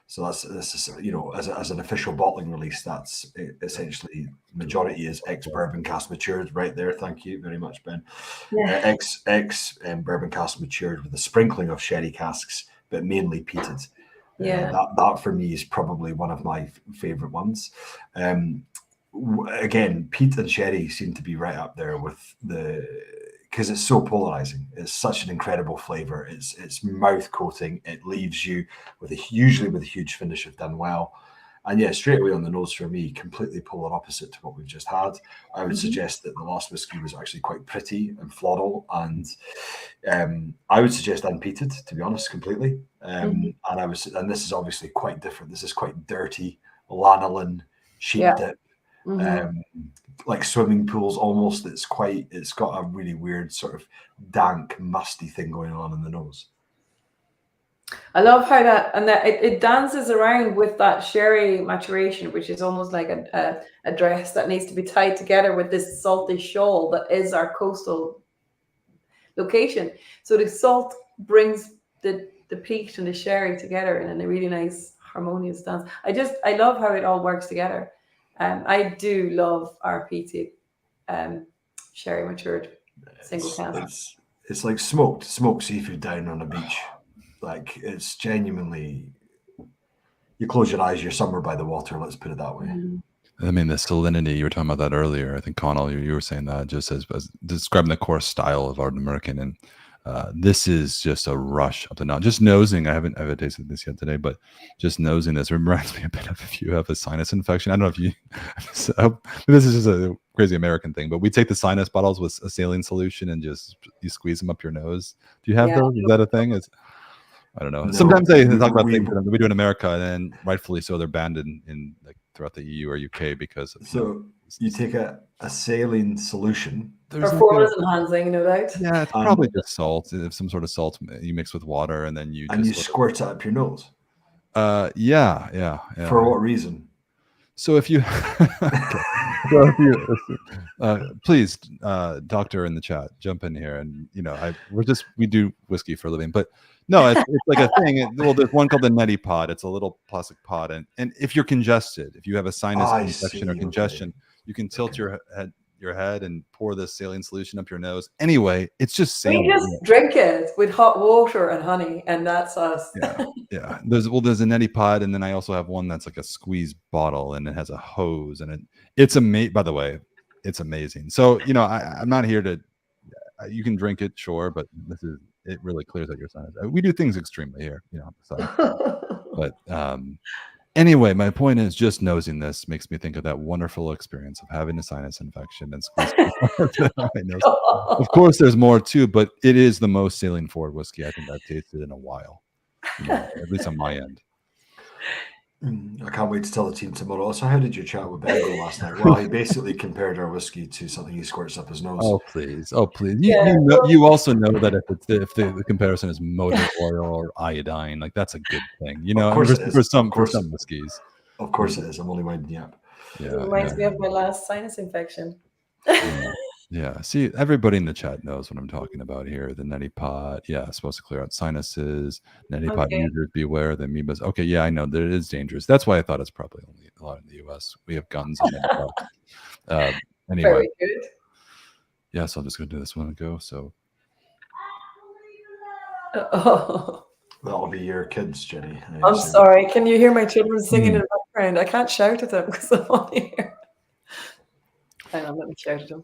So this is as an official bottling release, that's essentially majority is ex-bourbon cask matured right there. Thank you very much, Ben. Yeah. Ex bourbon cask matured with a sprinkling of sherry casks, but mainly peated. Yeah. That for me is probably one of my favorite ones. Again, peat and sherry seem to be right up there with because it's so polarizing. It's such an incredible flavor. It's mouth coating. It leaves you usually with a huge finish if done well. And yeah, straight away on the nose for me, completely polar opposite to what we've just had. I would suggest that the last whiskey was actually quite pretty and floral, and I would suggest unpeated, to be honest, completely. And this is obviously quite different. This is quite dirty, lanolin, sheep dip. Like swimming pools almost. It's got a really weird sort of dank, musty thing going on in the nose. I love how that it dances around with that sherry maturation, which is almost like a dress that needs to be tied together with this salty shoal that is our coastal location. So the salt brings the peat and the sherry together in a really nice harmonious dance. I love how it all works together. I do love our peated sherry matured single cask. It's like smoked seafood down on a beach. Like it's genuinely, you close your eyes, you're somewhere by the water. Let's put it that way. I mean, the salinity, you were talking about that earlier. I think Connal, you were saying that just as describing the core style of Ardnamurchan, and this is just a rush up to now. Just nosing, I haven't tasted this yet today, but just nosing this reminds me a bit of if you have a sinus infection. I don't know if you, this is just a crazy American thing, but we take the sinus bottles with a saline solution and just you squeeze them up your nose. Do you have those? Is that a thing? I don't know. No, sometimes they talk about things that we do in America, and then rightfully so, they're banned in like throughout the EU or UK because of, you take a saline solution. Performance enhancing, no doubt. Yeah, it's probably just salt. If some sort of salt you mix with water, and then you squirt it up your nose. Yeah. For what reason? So if you, please, doctor in the chat, jump in here, and we do whiskey for a living, but no, it's like a thing. There's one called the neti pot. It's a little plastic pot, and if you're congested, if you have a sinus infection or congestion, you can tilt your head and pour this saline solution up your nose. Anyway, it's just saline. We just drink it with hot water and honey, and that's us. Yeah. There's a neti pot, and then I also have one that's like a squeeze bottle, and it has a hose, and it's amazing. By the way, it's amazing. So I'm not here to. You can drink it, sure, but it really clears out your sinus. We do things extremely here, but anyway, my point is just nosing this makes me think of that wonderful experience of having a sinus infection and squeezing my nose. Of course, there's more too, but it is the most saline forward whiskey I think I've tasted in a while, at least on my end. I can't wait to tell the team tomorrow. So, how did your chat with Ben go last night? Well, he basically compared our whiskey to something he squirts up his nose. Oh please, oh please! Yeah, You also know that if the comparison is motor oil or iodine, like that's a good thing, you know. Of course And it is. for some Of course, whiskeys, of course it is. I'm only winding you up. it yeah, reminds me of my last sinus infection. yeah. See, everybody in the chat knows what I'm talking about here. The neti pot, yeah, it's supposed to clear out sinuses. Neti pot Okay. users beware the amoebas. Okay, yeah, I know that it is dangerous. That's why I thought it's probably only a lot in the U.S. We have guns on neti pot. Anyway, Very good. yeah, so I'm just gonna do this one and go. So Oh, That'll be your kids, Jenny. I'm sorry. Can you hear my children singing in the background? I can't shout at them because I'm on here. Hang on, let me shout at them.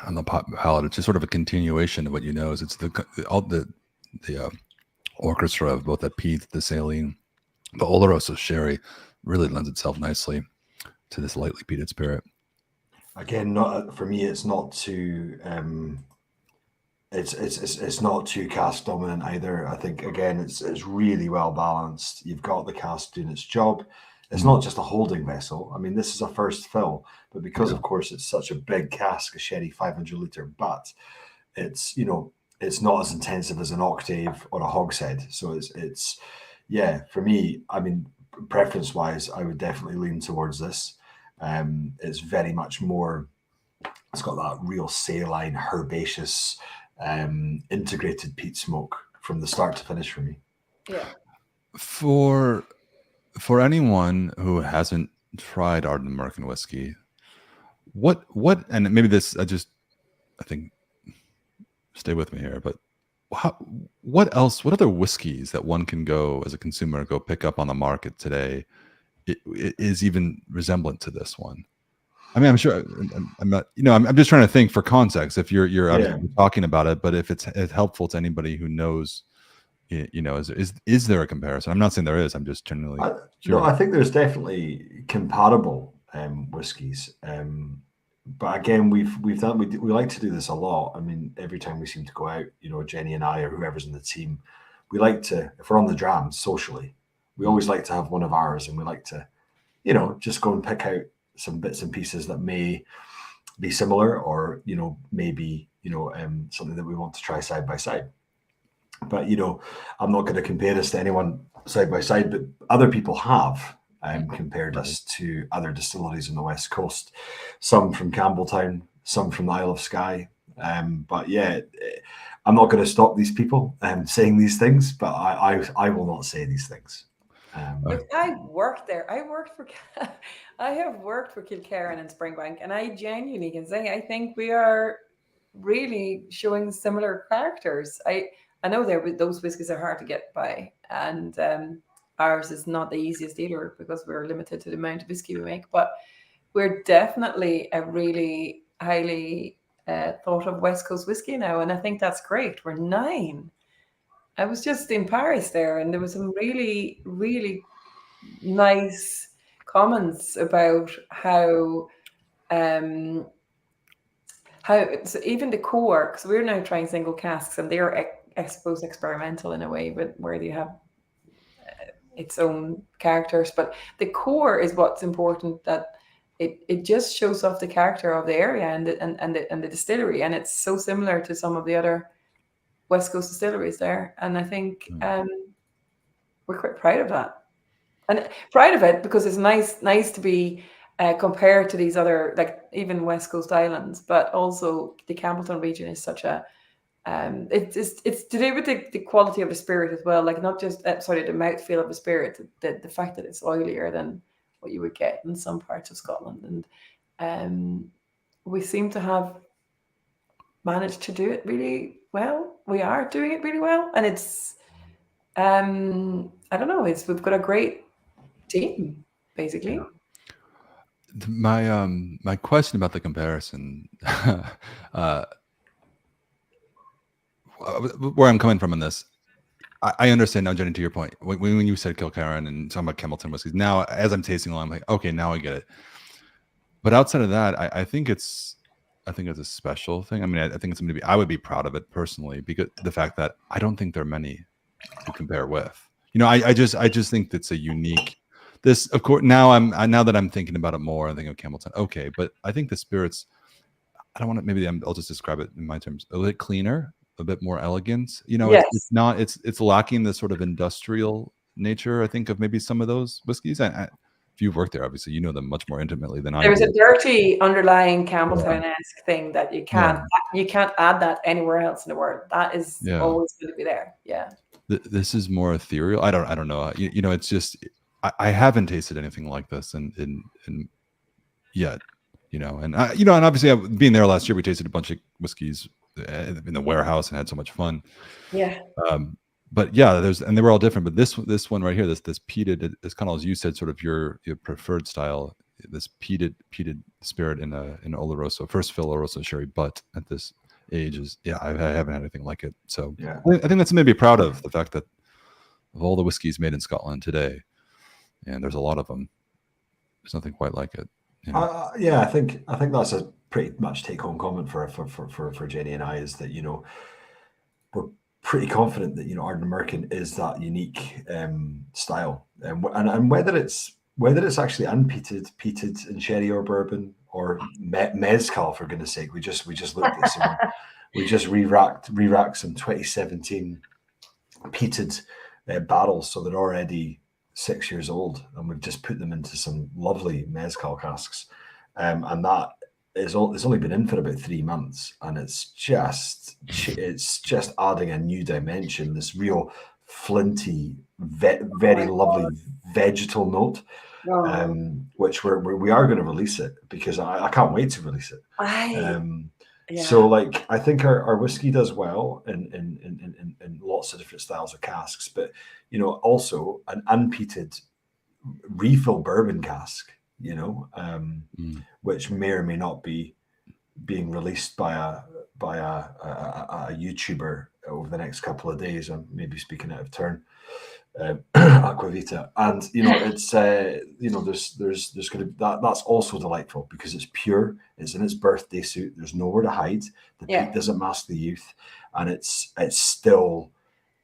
On the palate, it's just sort of a continuation of what you know. Is it's all the orchestra of both the peat, the saline, the Oloroso sherry really lends itself nicely to this lightly peated spirit. Again, not for me. It's not too. It's not too cask dominant either. I think again, it's really well balanced. You've got the cask doing its job. It's not just a holding vessel. I mean, this is a first fill, but because of course it's such a big cask, a sherry 500-liter butt, it's it's not as intensive as an octave or a hogshead. So it's yeah, for me, I mean, preference wise, I would definitely lean towards this. It's very much more. It's got that real saline, herbaceous, integrated peat smoke from the start to finish for me. Yeah. For anyone who hasn't tried Ardnamurchan whiskey, what and maybe this I think stay with me here, but what other whiskeys that one can go as a consumer go pick up on the market today it is even resemblant to this one? I mean, I'm sure I'm not, I'm just trying to think for context if you're obviously talking about it, but if it's helpful to anybody who knows, is there a comparison? I'm not saying there is. I'm just generally no, I think there's definitely comparable whiskies. But again, we like to do this a lot. I mean, every time we seem to go out, Jenny and I or whoever's in the team, we like to, if we're on the dram socially, we always like to have one of ours, and we like to, just go and pick out some bits and pieces that may be similar, or maybe something that we want to try side by side. But I'm not going to compare this to anyone side by side, but other people have compared us to other distilleries on the West Coast, some from Campbelltown, some from the Isle of Skye. But yeah, I'm not going to stop these people saying these things, but I will not say these things. But I worked there. I have worked for Kilkerran and Springbank, and I genuinely can say I think we are really showing similar characters. I know those whiskies are hard to get by, and ours is not the easiest either because we're limited to the amount of whiskey we make. But we're definitely a really highly thought of West Coast whiskey now, and I think that's great. We're 9. I was just in Paris there, and there was some really, really nice comments about how so even the core, because we're now trying single casks, and they're I suppose experimental in a way, but where they have its own characters. But the core is what's important. That it just shows off the character of the area and the distillery, and it's so similar to some of the other West Coast distilleries there, and I think we're quite proud of that, and proud of it because it's nice to be compared to these other, like even West Coast islands, but also the Campbelltown region is such a it's to do with the quality of the spirit as well, like not just the mouthfeel of the spirit, the fact that it's oilier than what you would get in some parts of Scotland, and we seem to have managed to do it really well. We are doing it really well, and it's I don't know, we've got a great team basically. My question about the comparison, where I'm coming from in this, I understand now, Jenny, to your point, when you said Kilkerran and talking about Campbelltown whiskies, now as I'm tasting along, I'm like, okay, now I get it. But outside of that, I think it's a special thing. I mean, I think it's something I would be proud of it personally, because the fact that I don't think there are many to compare with. I just think it's a unique. this, of course, now that I'm thinking about it more, I think of Campbelltown. Okay, but I think the spirits, I don't want to, maybe I'll just describe it in my terms, a little cleaner, a bit more elegant. You know, Yes. it's not, it's lacking the sort of industrial nature, I think, of maybe some of those whiskeys. If you've worked there, obviously, you know them much more intimately than I do. There's a dirty underlying Campbelltown-esque thing that you can't add that anywhere else in the world. That is always going to be there. Yeah. This is more ethereal. I don't know. You know, it's just, I haven't tasted anything like this in yet. You know, and and obviously, being there last year, we tasted a bunch of whiskeys in the warehouse and had so much fun. Yeah. But yeah, they were all different. But this one right here, this peated, as Connal, as you said, sort of your preferred style, this peated spirit in an Oloroso, first fill Oloroso sherry, but at this age is I haven't had anything like it. So yeah, I think that's maybe proud of the fact that of all the whiskeys made in Scotland today, and there's a lot of them, there's nothing quite like it. You know? Yeah, I think that's a pretty much take-home comment for Jenny and I, is that, you know, we're pretty confident that, you know, Ardnamurchan is that unique style, and whether it's actually unpeated, peated in sherry or bourbon or mezcal, for goodness sake, we just looked at some, we just re-racked some 2017 peated barrels, so they're already 6 years old, and we've just put them into some lovely mezcal casks, and that it's only been in for about 3 months, and it's just adding a new dimension, this real flinty, very lovely vegetal note, which we are going to release it, because I can't wait to release it. So like, I think our whiskey does well in lots of different styles of casks, but, you know, also an unpeated refill bourbon cask, you know, which may or may not be being released by a YouTuber over the next couple of days. I'm maybe speaking out of turn. Aquavita, and, you know, it's you know, there's going to be that's also delightful, because it's pure, it's in its birthday suit, there's nowhere to hide, the peat doesn't mask the youth, and it's still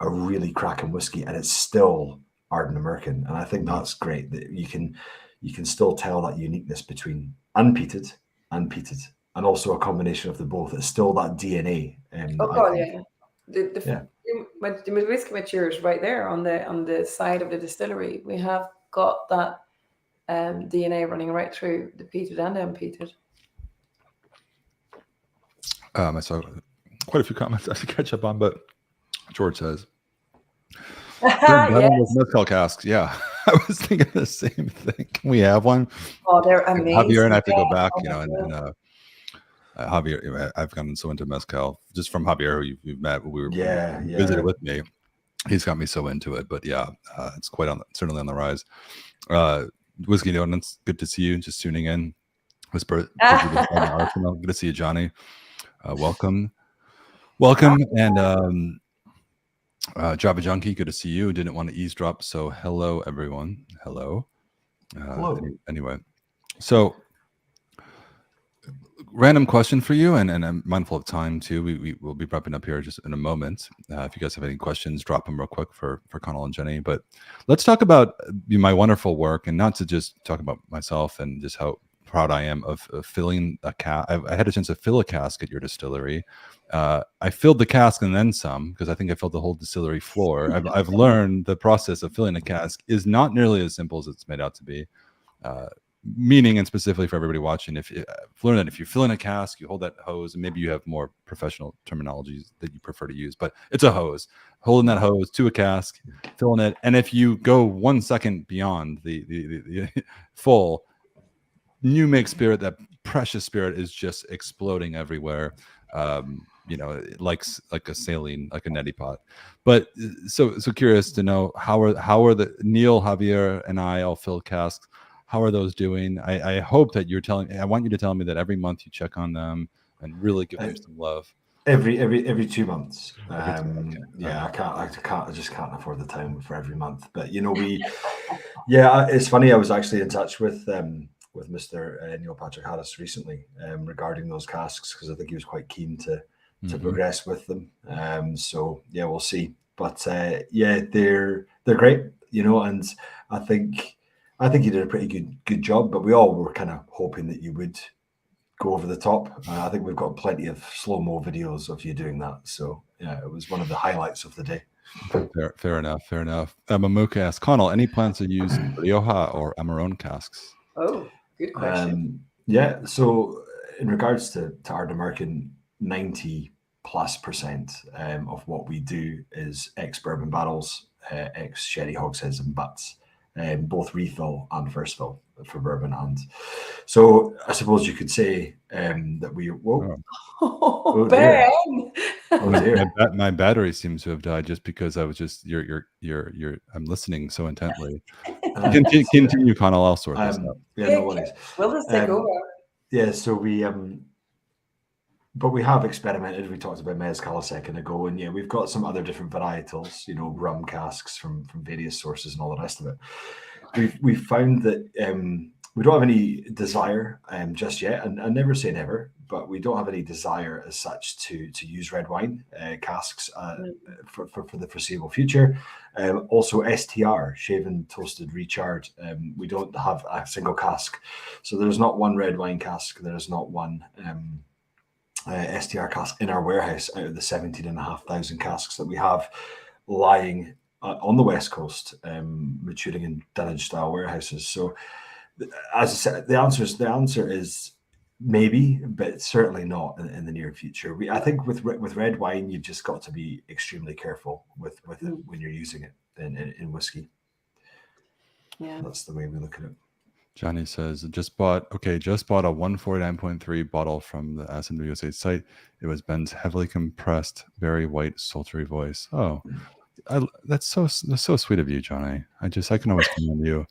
a really cracking whiskey, and it's still Ardnamurchan, and I think that's great, that you can still tell that uniqueness between unpeated and peated, and also a combination of the both. It's still that DNA. The whiskey matures right there on the side of the distillery. We have got that DNA running right through the peated and unpeated. I saw quite a few comments I have to catch up on, but George says, yes. mezcal casks. Yeah, I was thinking the same thing. Can we have one? Oh, they're amazing. Javier and I have to go back, you know, and Javier, I've gotten so into mezcal just from Javier, who you've met. We visited with me. He's got me so into it. But yeah, it's certainly on the rise. Whiskey Donuts, good to see you. Just tuning in. Good to see you, Johnny. Welcome, and Java Junkie, good to see you. Didn't want to eavesdrop, so hello everyone. Hello. Anyway, so. Random question for you, and I'm mindful of time too. We will be wrapping up here just in a moment. If you guys have any questions, drop them real quick for Connal and Jenny. But let's talk about my wonderful work, and not to just talk about myself and just how proud I am of filling a cask. I had a chance to fill a cask at your distillery. I filled the cask and then some, because I think I filled the whole distillery floor. I've learned the process of filling a cask is not nearly as simple as it's made out to be. Meaning, and specifically for everybody watching, if you fill in a cask, you hold that hose, and maybe you have more professional terminologies that you prefer to use, but it's a hose, holding that hose to a cask, filling it, and if you go 1 second beyond the full, new make spirit, that precious spirit is just exploding everywhere. You know, like a saline, like a neti pot. But so curious to know how are the Neil, Javier, and I all fill casks. How are those doing? I hope that I want you to tell me that every month you check on them and really give them some love. Every 2 months. Yeah, I just can't afford the time for every month. But, you know, it's funny. I was actually in touch with Mr. Neil Patrick Harris recently regarding those casks, because I think he was quite keen to progress with them. So yeah, we'll see. But yeah, they're great, you know, and I think I think you did a pretty good job, but we all were kind of hoping that you would go over the top. I think we've got plenty of slow-mo videos of you doing that. So yeah, it was one of the highlights of the day. Fair enough. Fair enough. Mamuka asks, Connal, any plans to use Rioja or Amarone casks? Oh, good question. Yeah. So in regards to Ardnamurchan, 90+% of what we do is ex-bourbon barrels, ex-sherry hogsheads and butts, both refill and first fill for bourbon. And so I suppose you could say that we. Whoa. Oh, dear. Ben. Oh dear. My battery seems to have died just because I was just I'm listening so intently. Continue, Connal. I'll sort this out. Yeah, no worries. We'll just take over. Yeah, so but we have experimented. We talked about mezcal a second ago, and yeah, we've got some other different varietals, rum casks from various sources and all the rest of it. We've found that we don't have any desire just yet, and I never say never, but we don't have any desire as such to use red wine casks for the foreseeable future. Also STR, shaven, toasted, recharred. We don't have a single cask. So there's not one red wine cask. There's not one STR cask in our warehouse out of the 17,500 casks that we have lying on the West Coast, maturing in Dunwich style warehouses. So as I said, the answer is maybe, but certainly not in the near future. I think with red wine, you've just got to be extremely careful with it when you're using it in whiskey. Yeah, that's the way we look at it. Johnny says, just bought a 149.3 bottle from the SMWS site. It was Ben's heavily compressed, very white, sultry voice. Oh, that's so sweet of you, Johnny. I can always commend you.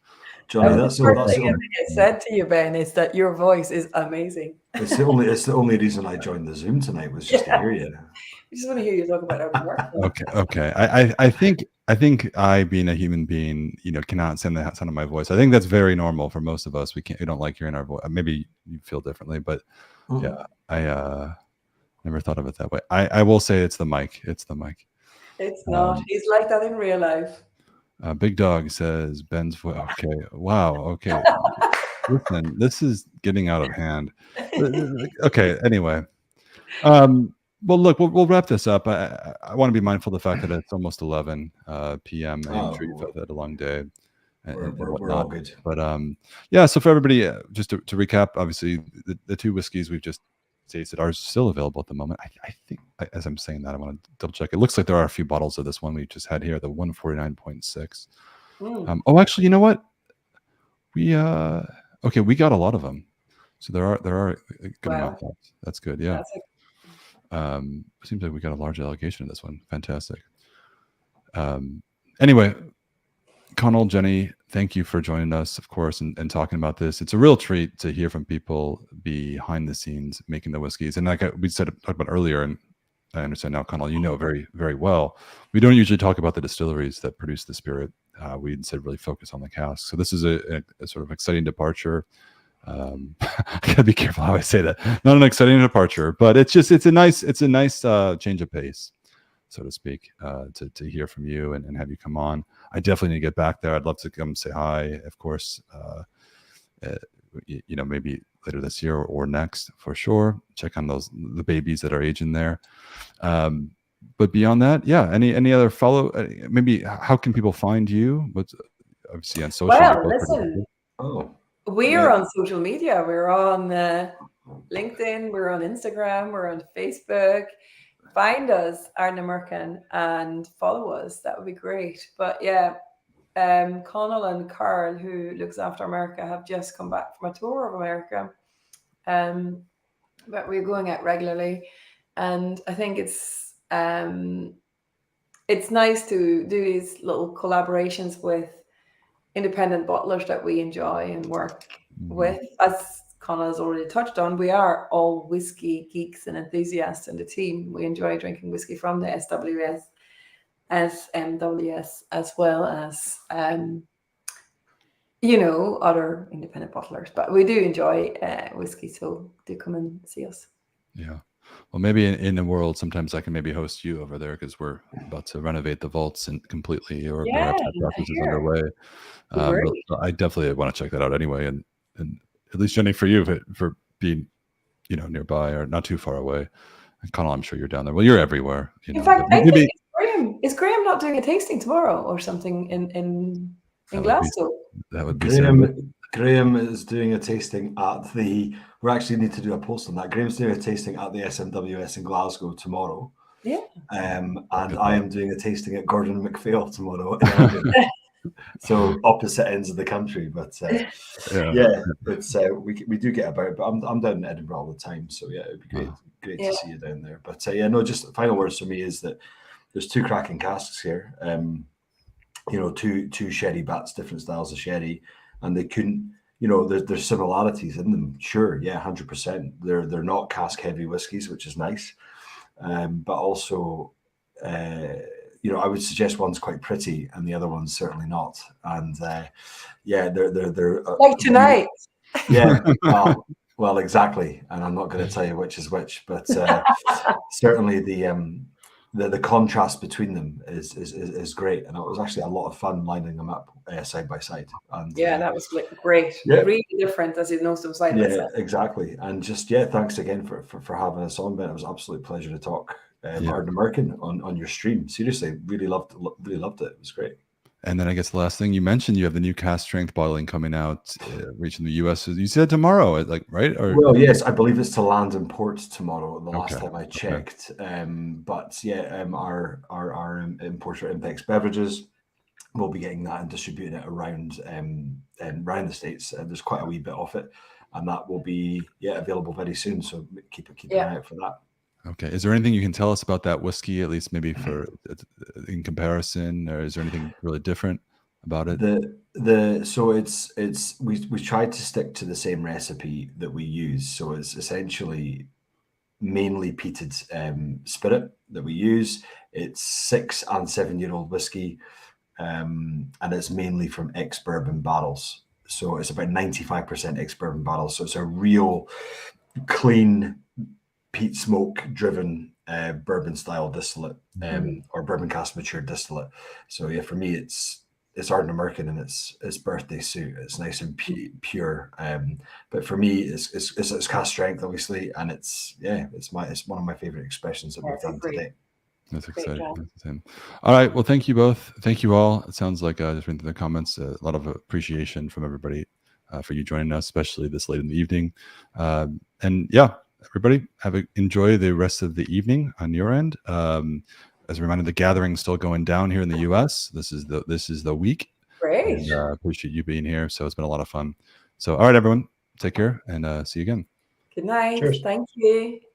Johnny, that's the first thing I said to you, Ben, is that your voice is amazing. It's the only reason I joined the Zoom tonight was just to hear you. I just want to hear you talk about our work. Okay. I think I, being a human being, cannot stand the sound of my voice. I think that's very normal for most of us. We don't like hearing our voice. Maybe you feel differently, but yeah, I never thought of it that way. I will say it's the mic. It's the mic. It's not. He's like that in real life. Big Dog says Ben's voice. Okay. Wow. Okay. Listen, this is getting out of hand. Okay. Anyway. Well, look, we'll wrap this up. I want to be mindful of the fact that it's almost 11 p.m. I'm sure you've had a long day. We're all good. But yeah, so for everybody, just to recap, obviously the two whiskeys we've just tasted are still available at the moment. I think, as I'm saying that, I want to double check. It looks like there are a few bottles of this one we just had here, the 149.6. Oh, actually, you know what? We got a lot of them. So there are a good amount of that's good. Yeah. Seems like we got a large allocation of this one. Fantastic. Anyway, Connal, Jenny, thank you for joining us, of course, and talking about this. It's a real treat to hear from people behind the scenes making the whiskeys. And like we talked about earlier, and I understand now, Connal, very, very well, we don't usually talk about the distilleries that produce the spirit. We instead really focus on the cask. So this is a sort of exciting departure. I gotta be careful how I say that. Not an exciting departure, but it's a nice change of pace, so to speak, to hear from you and have you come on. I definitely need to get back there. I'd love to come say hi, of course. Maybe later this year or next for sure. Check on the babies that are aging there. But beyond that, yeah. Any other follow? Maybe how can people find you? What's obviously on social? Well, listen. We're on social media. We're on LinkedIn. We're on Instagram. We're on Facebook. Find us, Ardnamurchan, and follow us. That would be great. But yeah, Connal and Karl, who looks after America, have just come back from a tour of America. But we're going out regularly, and I think it's nice to do these little collaborations with independent bottlers that we enjoy and work with. As Connal has already touched on, we are all whiskey geeks and enthusiasts in the team. We enjoy drinking whiskey from the SWS, SMWS, as well as other independent bottlers. But we do enjoy whiskey, so do come and see us. Yeah. Well, maybe in the world, sometimes I can maybe host you over there because we're about to renovate the vaults and completely, or Yeah, perhaps that I process is hear. underway. Great. But I definitely want to check that out anyway. And at least Jenny, for you, for being, nearby or not too far away. And Connal, I'm sure you're down there. Well, you're everywhere, In fact, but I think maybe is Graham not doing a tasting tomorrow or something in that would be Glasgow? serendipity. Graham is doing a tasting at the. We actually need to do a post on that. Graham's doing a tasting at the SMWS in Glasgow tomorrow. Yeah. And I am doing a tasting at Gordon MacPhail tomorrow in Edinburgh. So opposite ends of the country, but it's we do get about. But I'm down in Edinburgh all the time, so yeah, it'd be great to see you down there. But just final words for me is that there's two cracking casks here. Two sherry bats, different styles of sherry, and they couldn't. There's similarities in them. Sure, yeah, 100%. They're not cask heavy whiskies, which is nice, but also. I would suggest one's quite pretty and the other one's certainly not. And they're like tonight. Yeah, well, exactly. And I'm not going to tell you which is which, but certainly the contrast between them is great. And it was actually a lot of fun lining them up side by side. And that was great. Yeah. Really different, as you know, some side by side. Exactly. And just thanks again for having us on, Ben. It was an absolute pleasure to talk. Ardnamurchan on your stream. Seriously, really loved it. It was great. And then I guess the last thing you mentioned, you have the new cask strength bottling coming out, reaching the US. You said tomorrow, right? Well, yes, I believe it's to land in port tomorrow. The last time I checked, our importer Impex Beverages will be getting that and distributing it around the States. There's quite a wee bit of it, and that will be available very soon. So keep an eye out for that. Okay. Is there anything you can tell us about that whiskey, at least maybe in comparison, or is there anything really different about it? We tried to stick to the same recipe that we use. So it's essentially mainly peated spirit that we use. It's 6 and 7 year old whiskey, and it's mainly from ex-bourbon barrels. So it's about 95% ex-bourbon barrels. So it's a real clean peat smoke driven bourbon style distillate, or bourbon cask matured distillate. So for me it's Ardnamurchan and it's birthday suit. It's nice and pure. But for me it's cask strength obviously, and it's one of my favorite expressions that we've done today. That's exciting. All right. Well, thank you both. Thank you all. It sounds like just reading the comments, a lot of appreciation from everybody for you joining us, especially this late in the evening. Everybody, enjoy the rest of the evening on your end. As a reminder, the gathering's still going down here in the US. This is the week. Great. And, appreciate you being here. So it's been a lot of fun. So all right, everyone, take care and see you again. Good night. Cheers. Thank you.